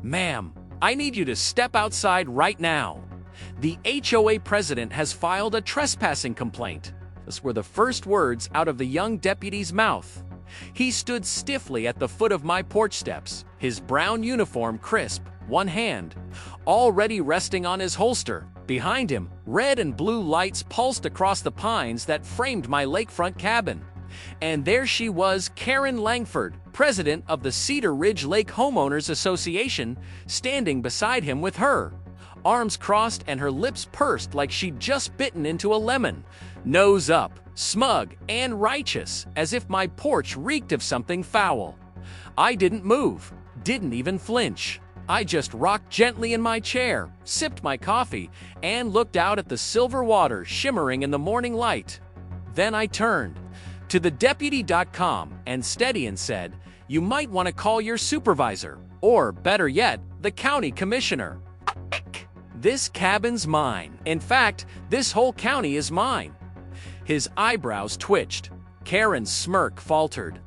"Ma'am, I need you to step outside right now. The HOA president has filed a trespassing complaint." Those were the first words out of the young deputy's mouth. He stood stiffly at the foot of my porch steps, his brown uniform crisp, one hand already resting on his holster. Behind him, red and blue lights pulsed across the pines that framed my lakefront cabin. And there she was, Karen Langford, president of the Cedar Ridge Lake Homeowners Association, standing beside him with her arms crossed and her lips pursed like she'd just bitten into a lemon, nose up, smug and righteous, as if my porch reeked of something foul. I didn't move, didn't even flinch. I just rocked gently in my chair, sipped my coffee, and looked out at the silver water shimmering in the morning light. Then I turned to the deputy.com and steady and said, "You might want to call your supervisor, or better yet, the county commissioner. This cabin's mine. In fact, this whole county is mine." His eyebrows twitched. Karen's smirk faltered.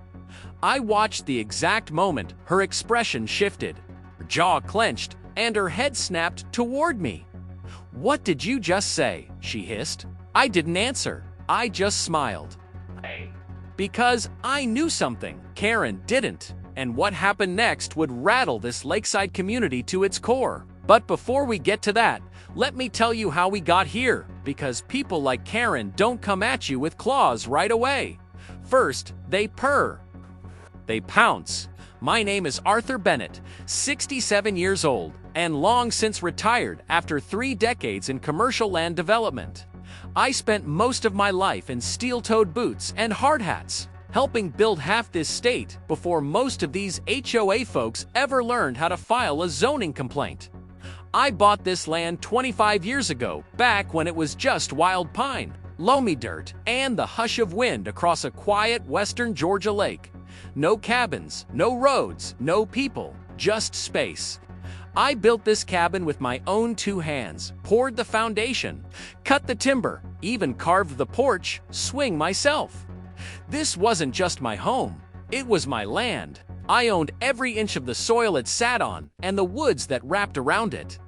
I watched the exact moment her expression shifted. Her jaw clenched, and her head snapped toward me. "What did you just say?" she hissed. I didn't answer. I just smiled. Because I knew something Karen didn't, and what happened next would rattle this lakeside community to its core. But before we get to that, let me tell you how we got here, because people like Karen don't come at you with claws right away. First, they purr. They pounce. My name is Arthur Bennett, 67 years old, and long since retired after 3 decades in commercial land development. I spent most of my life in steel-toed boots and hard hats, helping build half this state before most of these HOA folks ever learned how to file a zoning complaint. I bought this land 25 years ago, back when it was just wild pine, loamy dirt, and the hush of wind across a quiet western Georgia lake. No cabins, no roads, no people, just space. I built this cabin with my own 2 hands, poured the foundation, cut the timber, even carved the porch, swing myself. This wasn't just my home, it was my land. I owned every inch of the soil it sat on and the woods that wrapped around it.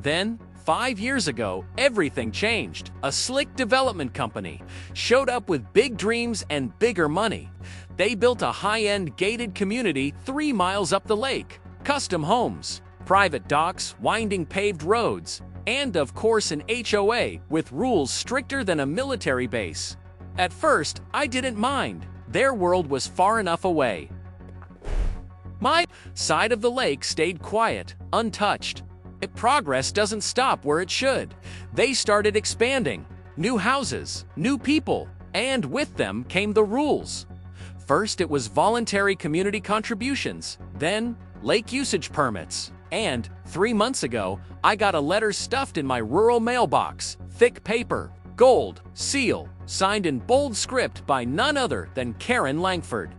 Then, 5 years ago, everything changed. A slick development company showed up with big dreams and bigger money. They built a high-end gated community 3 miles up the lake, custom homes, private docks, winding paved roads, and of course an HOA with rules stricter than a military base. At first, I didn't mind. Their world was far enough away. My side of the lake stayed quiet, untouched. Progress doesn't stop where it should. They started expanding. New houses, new people, and with them came the rules. First, it was voluntary community contributions, then lake usage permits. And 3 months ago, I got a letter stuffed in my rural mailbox, thick paper, gold, seal, signed in bold script by none other than Karen Langford.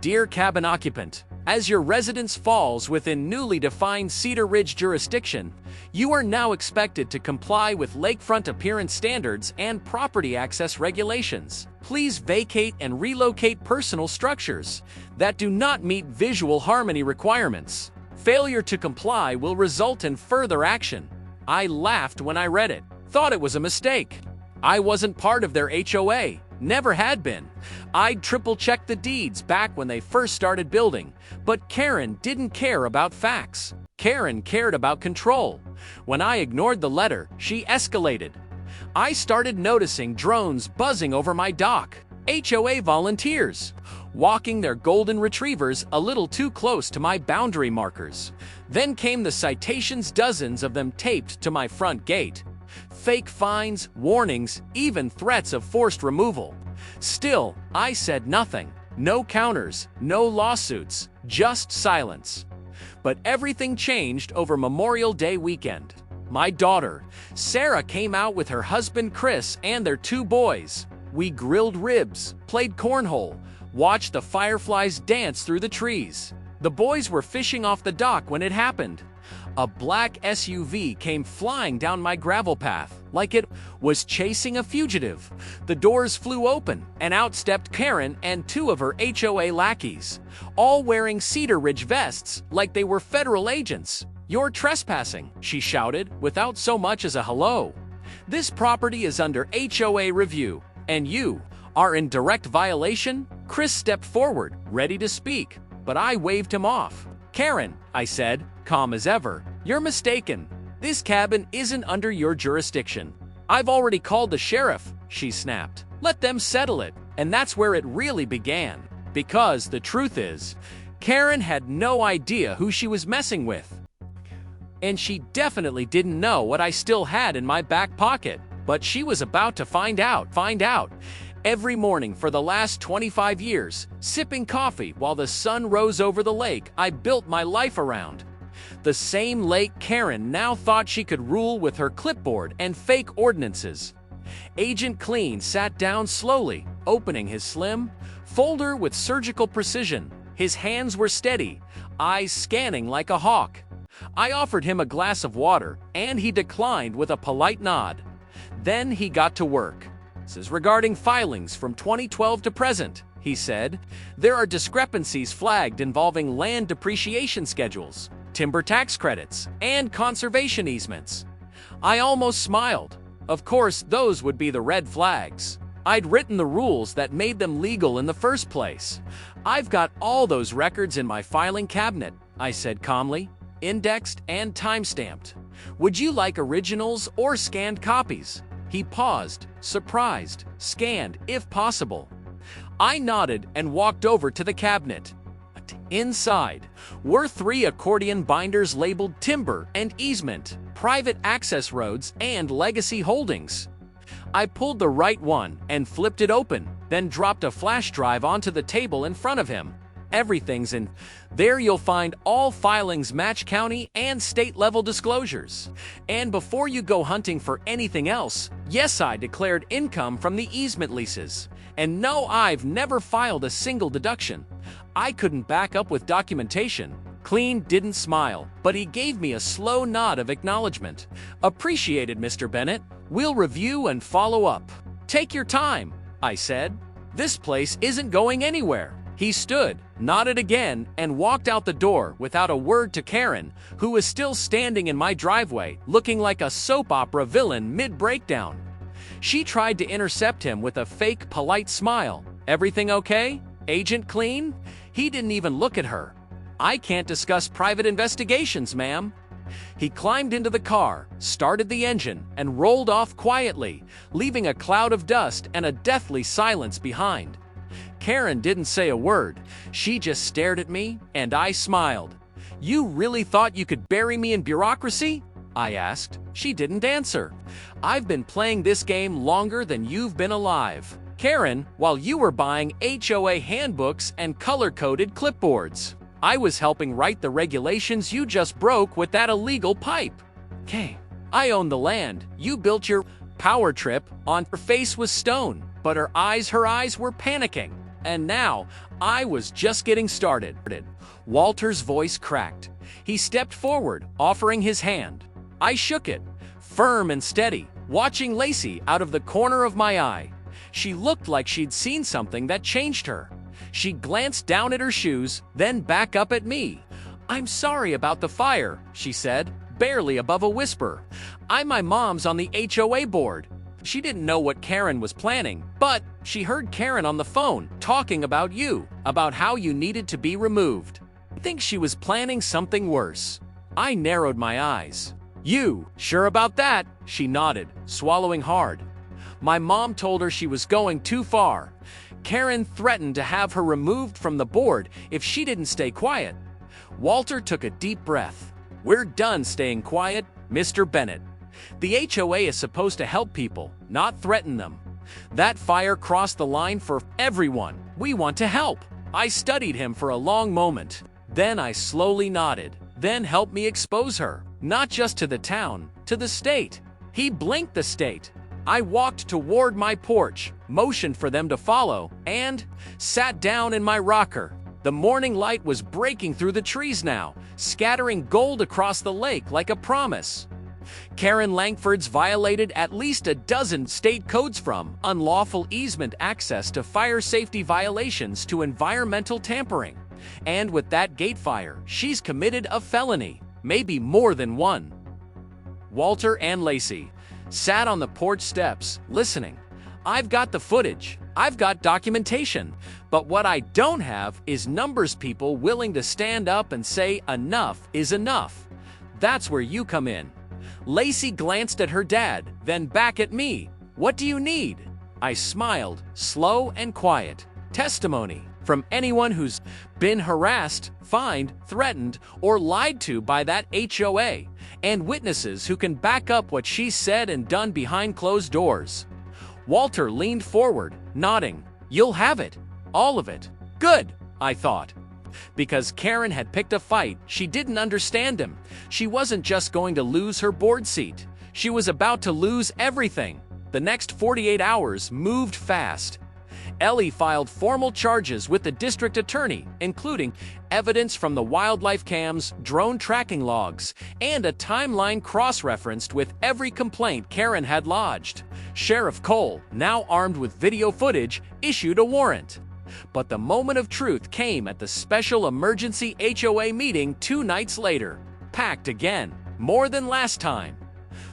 "Dear cabin occupant, as your residence falls within newly defined Cedar Ridge jurisdiction, you are now expected to comply with lakefront appearance standards and property access regulations. Please vacate and relocate personal structures that do not meet visual harmony requirements. Failure to comply will result in further action." I laughed when I read it, thought it was a mistake. I wasn't part of their HOA, never had been. I'd triple-checked the deeds back when they first started building, but Karen didn't care about facts. Karen cared about control. When I ignored the letter, she escalated. I started noticing drones buzzing over my dock, HOA volunteers walking their golden retrievers a little too close to my boundary markers. Then came the citations, dozens of them taped to my front gate. Fake fines, warnings, even threats of forced removal. Still, I said nothing. No counters, no lawsuits, just silence. But everything changed over Memorial Day weekend. My daughter, Sarah, came out with her husband Chris and their 2 boys. We grilled ribs, played cornhole, watched the fireflies dance through the trees. The boys were fishing off the dock when it happened. A black SUV came flying down my gravel path like it was chasing a fugitive. The doors flew open, and out stepped Karen and 2 of her HOA lackeys, all wearing Cedar Ridge vests like they were federal agents. "You're trespassing," she shouted, without so much as a hello. "This property is under HOA review, and you are in direct violation." Chris stepped forward, ready to speak, but I waved him off. "Karen," I said, calm as ever, "you're mistaken. This cabin isn't under your jurisdiction." "I've already called the sheriff," she snapped. "Let them settle it." And that's where it really began. Because the truth is, Karen had no idea who she was messing with. And she definitely didn't know what I still had in my back pocket. But she was about to find out. Every morning for the last 25 years, sipping coffee while the sun rose over the lake I built my life around. The same lake Karen now thought she could rule with her clipboard and fake ordinances. Agent Clean sat down slowly, opening his slim folder with surgical precision. His hands were steady, eyes scanning like a hawk. I offered him a glass of water, and he declined with a polite nod. Then he got to work. "This is regarding filings from 2012 to present," he said. "There are discrepancies flagged involving land depreciation schedules, timber tax credits, and conservation easements." I almost smiled. Of course, those would be the red flags. I'd written the rules that made them legal in the first place. "I've got all those records in my filing cabinet," I said calmly, "indexed and time-stamped. Would you like originals or scanned copies?" He paused, surprised, "Scanned, if possible." I nodded and walked over to the cabinet. Inside were 3 accordion binders labeled timber and easement, private access roads, and legacy holdings. I pulled the right one and flipped it open, then dropped a flash drive onto the table in front of him. "Everything's in there. You'll find all filings match county and state-level disclosures. And before you go hunting for anything else, yes, I declared income from the easement leases. And no, I've never filed a single deduction. I couldn't back up with documentation." Clean didn't smile, but he gave me a slow nod of acknowledgement. "Appreciated, Mr. Bennett. We'll review and follow up." "Take your time," I said. "This place isn't going anywhere." He stood, nodded again, and walked out the door without a word to Karen, who was still standing in my driveway, looking like a soap opera villain mid-breakdown. She tried to intercept him with a fake, polite smile. "Everything okay, Agent Clean?" He didn't even look at her. "I can't discuss private investigations, ma'am." He climbed into the car, started the engine, and rolled off quietly, leaving a cloud of dust and a deathly silence behind. Karen didn't say a word. She just stared at me, and I smiled. "You really thought you could bury me in bureaucracy?" I asked. She didn't answer. "I've been playing this game longer than you've been alive, Karen, while you were buying HOA handbooks and color-coded clipboards. I was helping write the regulations you just broke with that illegal pipe. Okay, I own the land. You built your power trip on." Her face was stone, but her eyes were panicking. And now, I was just getting started. Walter's voice cracked. He stepped forward, offering his hand. I shook it, firm and steady, watching Lacey out of the corner of my eye. She looked like she'd seen something that changed her. She glanced down at her shoes, then back up at me. "I'm sorry about the fire," she said, barely above a whisper. My mom's on the HOA board." She didn't know what Karen was planning, but she heard Karen on the phone talking about you, about how you needed to be removed. I think she was planning something worse. I narrowed my eyes. "You sure about that?" She nodded, swallowing hard. "My mom told her she was going too far. Karen threatened to have her removed from the board if she didn't stay quiet." Walter took a deep breath. "We're done staying quiet, Mr. Bennett. The HOA is supposed to help people, not threaten them. That fire crossed the line for everyone. We want to help." I studied him for a long moment. Then I slowly nodded. "Then help me expose her, not just to the town, to the state." He blinked. "The state." I walked toward my porch, motioned for them to follow, and sat down in my rocker. The morning light was breaking through the trees now, scattering gold across the lake like a promise. Karen Langford's violated at least a dozen state codes, from unlawful easement access to fire safety violations to environmental tampering. And with that gate fire, she's committed a felony. maybe more than one. Walter and Lacey sat on the porch steps, listening. I've got the footage, I've got documentation, but what I don't have is numbers people willing to stand up and say enough is enough. That's where you come in. Lacey glanced at her dad, then back at me. What do you need? I smiled, slow and quiet. Testimony from anyone who's been harassed, fined, threatened, or lied to by that HOA, and witnesses who can back up what she said and done behind closed doors. Walter leaned forward, nodding. You'll have it. All of it. Good, I thought. Because Karen had picked a fight, she didn't understand him. She wasn't just going to lose her board seat. She was about to lose everything. The next 48 hours moved fast. Ellie filed formal charges with the district attorney, including evidence from the wildlife cams, drone tracking logs, and a timeline cross-referenced with every complaint Karen had lodged. Sheriff Cole, now armed with video footage, issued a warrant. But the moment of truth came at the special emergency HOA meeting 2 nights later. Packed again, more than last time.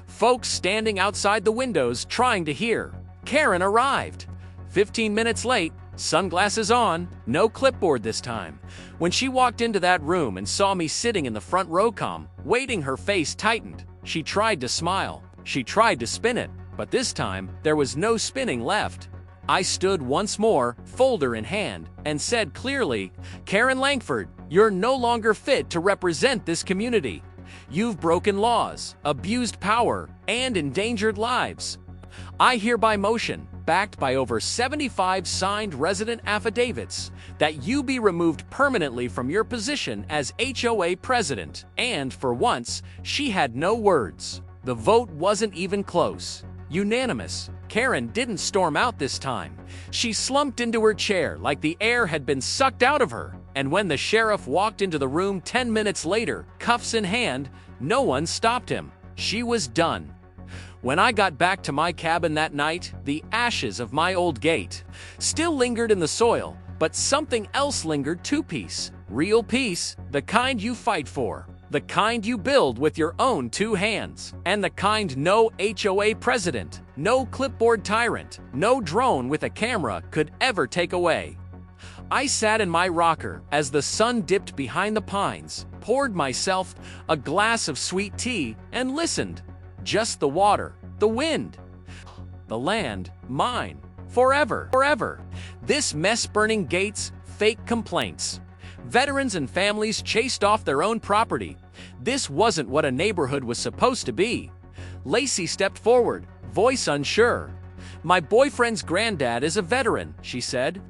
Folks standing outside the windows trying to hear. Karen arrived. 15 minutes late, sunglasses on, no clipboard this time. When she walked into that room and saw me sitting in the front row waiting, her face tightened. She tried to smile. She tried to spin it, but this time, there was no spinning left. I stood once more, folder in hand, and said clearly, Karen Langford, you're no longer fit to represent this community. You've broken laws, abused power, and endangered lives. I hereby motion, backed by over 75 signed resident affidavits, that you be removed permanently from your position as HOA president. And for once, she had no words. The vote wasn't even close. Unanimous. Karen didn't storm out this time. She slumped into her chair like the air had been sucked out of her. And when the sheriff walked into the room 10 minutes later, cuffs in hand, no one stopped him. She was done. When I got back to my cabin that night, the ashes of my old gate still lingered in the soil, but something else lingered too. Peace. Real peace, the kind you fight for, the kind you build with your own 2 hands, and the kind no HOA president, no clipboard tyrant, no drone with a camera could ever take away. I sat in my rocker as the sun dipped behind the pines, poured myself a glass of sweet tea, and listened. Just the water, the wind, the land, mine, forever, forever. This mess burning gates, fake complaints. Veterans and families chased off their own property. This wasn't what a neighborhood was supposed to be. Lacey stepped forward, voice unsure. My boyfriend's granddad is a veteran, she said,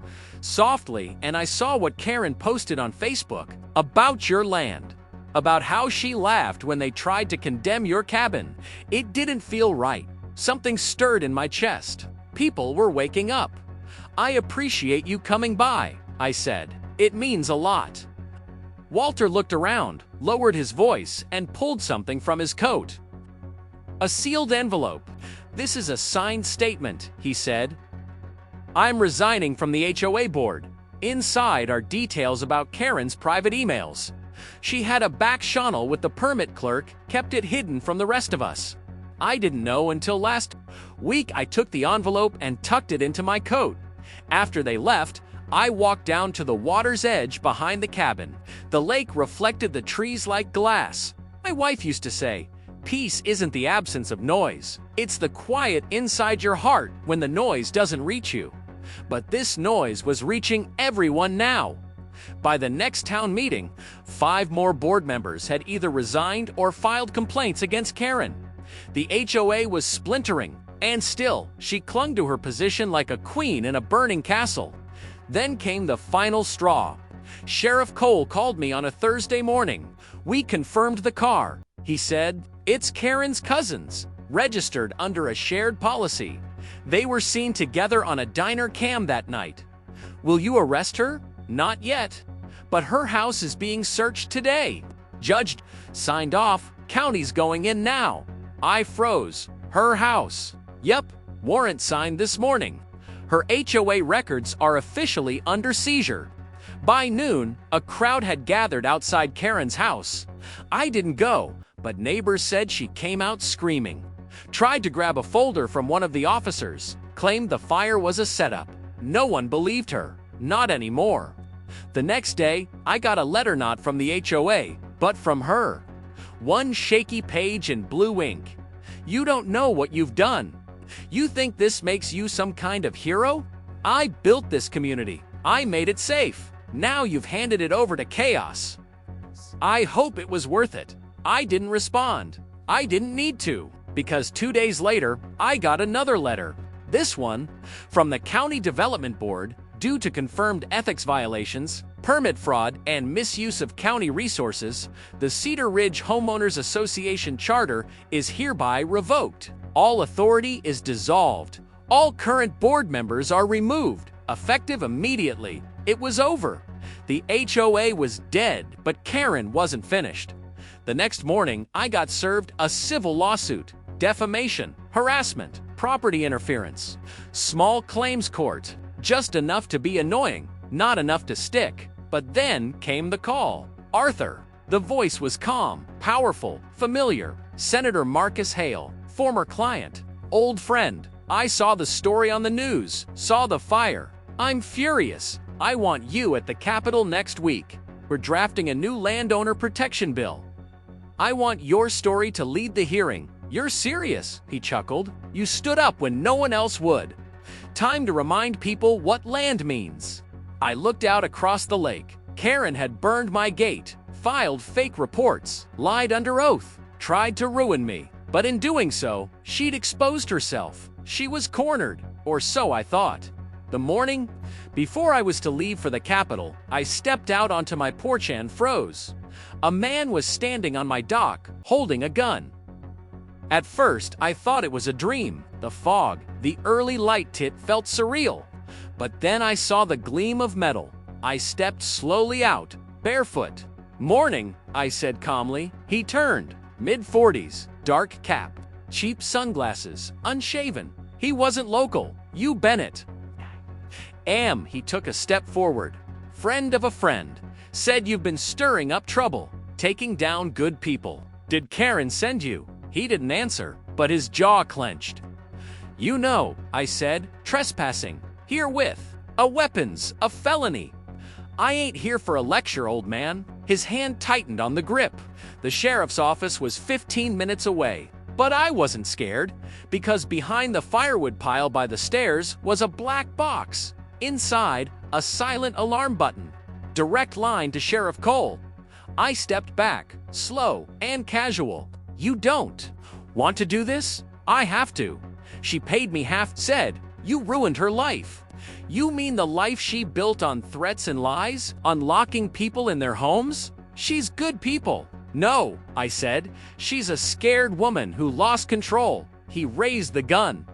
softly, and I saw what Karen posted on Facebook about your land. About how she laughed when they tried to condemn your cabin. It didn't feel right. Something stirred in my chest. People were waking up. I appreciate you coming by, I said. It means a lot. Walter looked around, lowered his voice, and pulled something from his coat. A sealed envelope. This is a signed statement, he said. I'm resigning from the HOA board. Inside are details about Karen's private emails. She had a back channel with the permit clerk, kept it hidden from the rest of us. I didn't know until last week. I took the envelope and tucked it into my coat. After they left, I walked down to the water's edge behind the cabin. The lake reflected the trees like glass. My wife used to say, peace isn't the absence of noise. It's the quiet inside your heart when the noise doesn't reach you. But this noise was reaching everyone now. By the next town meeting, 5 more board members had either resigned or filed complaints against Karen. The HOA was splintering, and still, she clung to her position like a queen in a burning castle. Then came the final straw. Sheriff Cole called me on a Thursday morning. We confirmed the car. He said, it's Karen's cousins, registered under a shared policy. They were seen together on a diner cam that night. Will you arrest her? Not yet. But her house is being searched today. Judge signed off. County's going in now. I froze. Her house. Yep. Warrant signed this morning. Her HOA records are officially under seizure. By noon, a crowd had gathered outside Karen's house. I didn't go, but neighbors said she came out screaming. Tried to grab a folder from one of the officers, claimed the fire was a setup. No one believed her. Not anymore. The next day, I got a letter not from the HOA, but from her. One shaky page in blue ink. You don't know what you've done. You think this makes you some kind of hero? I built this community. I made it safe. Now you've handed it over to chaos. I hope it was worth it. I didn't respond. I didn't need to, because 2 days later, I got another letter. This one, from the County Development Board, due to confirmed ethics violations, permit fraud, and misuse of county resources, the Cedar Ridge Homeowners Association charter is hereby revoked. All authority is dissolved. All current board members are removed, effective immediately. It was over. The HOA was dead, but Karen wasn't finished. The next morning, I got served a civil lawsuit, defamation, harassment, property interference, small claims court, just enough to be annoying, not enough to stick. But then came the call. Arthur. The voice was calm, powerful, familiar. Senator Marcus Hale, former client, old friend. I saw the story on the news, saw the fire. I'm furious. I want you at the Capitol next week. We're drafting a new landowner protection bill. I want your story to lead the hearing. You're serious, he chuckled. You stood up when no one else would. Time to remind people what land means. I looked out across the lake. Karen had burned my gate, filed fake reports, lied under oath, tried to ruin me. But in doing so, she'd exposed herself. She was cornered, or so I thought. The morning before I was to leave for the Capitol, I stepped out onto my porch and froze. A man was standing on my dock, holding a gun. At first, I thought it was a dream. The fog, the early light tit felt surreal. But then I saw the gleam of metal. I stepped slowly out, barefoot. Morning, I said calmly. He turned, mid-40s, dark cap, cheap sunglasses, unshaven. He wasn't local. You Bennett. He took a step forward. Friend of a friend. Said you've been stirring up trouble, taking down good people. Did Karen send you? He didn't answer, but his jaw clenched. You know, I said, trespassing. Herewith. A weapons, a felony. I ain't here for a lecture, old man. His hand tightened on the grip. The sheriff's office was 15 minutes away. But I wasn't scared, because behind the firewood pile by the stairs was a black box. Inside, a silent alarm button. Direct line to Sheriff Cole. I stepped back, slow and casual. You don't want to do this? I have to. She paid me half, said, you ruined her life. You mean the life she built on threats and lies, on locking people in their homes? She's good people. No, I said, she's a scared woman who lost control. He raised the gun.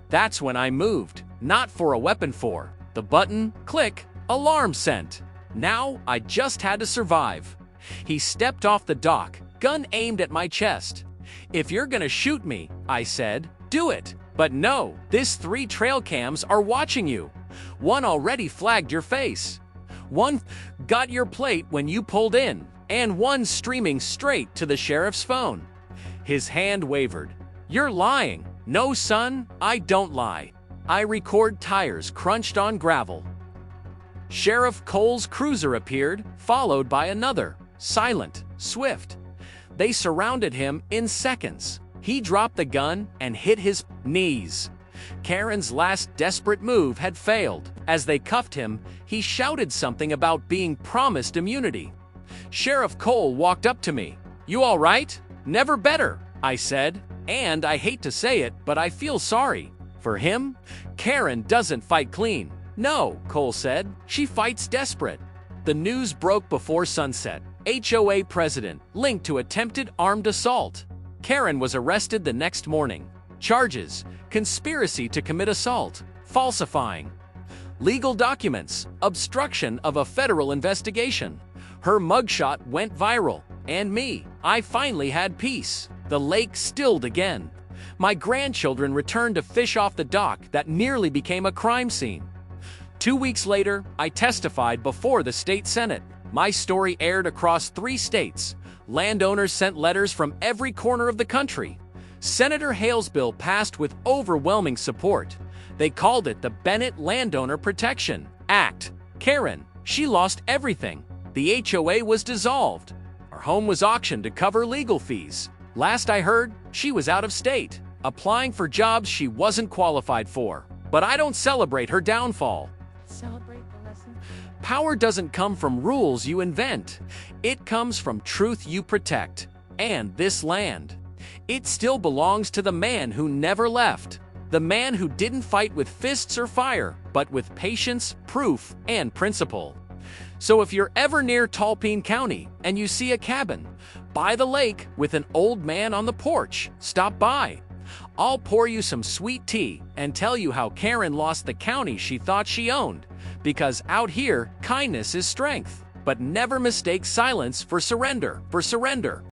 That's when I moved, not for a weapon for. The button, click, alarm sent. Now I just had to survive. He stepped off the dock, gun aimed at my chest. If you're gonna shoot me, I said, do it. But no, this 3 trail cams are watching you. One already flagged your face. One got your plate when you pulled in, and one streaming straight to the sheriff's phone. His hand wavered. You're lying. No, son, I don't lie. I record tires crunched on gravel. Sheriff Cole's cruiser appeared, followed by another, silent, swift. They surrounded him in seconds. He dropped the gun and hit his knees. Karen's last desperate move had failed. As they cuffed him, he shouted something about being promised immunity. Sheriff Cole walked up to me. You all right? Never better, I said. And I hate to say it, but I feel sorry. For him, Karen doesn't fight clean. No, Cole said. She fights desperate. The news broke before sunset. HOA president linked to attempted armed assault. Karen was arrested the next morning. Charges: conspiracy to commit assault, falsifying legal documents, obstruction of a federal investigation. Her mugshot went viral. And me, I finally had peace. The lake stilled again. My grandchildren returned to fish off the dock that nearly became a crime scene. 2 weeks later, I testified before the state senate. My story aired across 3 states. Landowners sent letters from every corner of the country. Senator Hale's bill passed with overwhelming support. They called it the Bennett Landowner Protection Act. Karen, she lost everything. The HOA was dissolved. Her home was auctioned to cover legal fees. Last I heard, she was out of state, applying for jobs she wasn't qualified for. But I don't celebrate her downfall. Celebrate the lesson. Power doesn't come from rules you invent. It comes from truth you protect. And this land. It still belongs to the man who never left. The man who didn't fight with fists or fire, but with patience, proof, and principle. So if you're ever near Talpine County and you see a cabin by the lake with an old man on the porch, stop by. I'll pour you some sweet tea and tell you how Karen lost the county she thought she owned. Because out here, kindness is strength. But never mistake silence for surrender.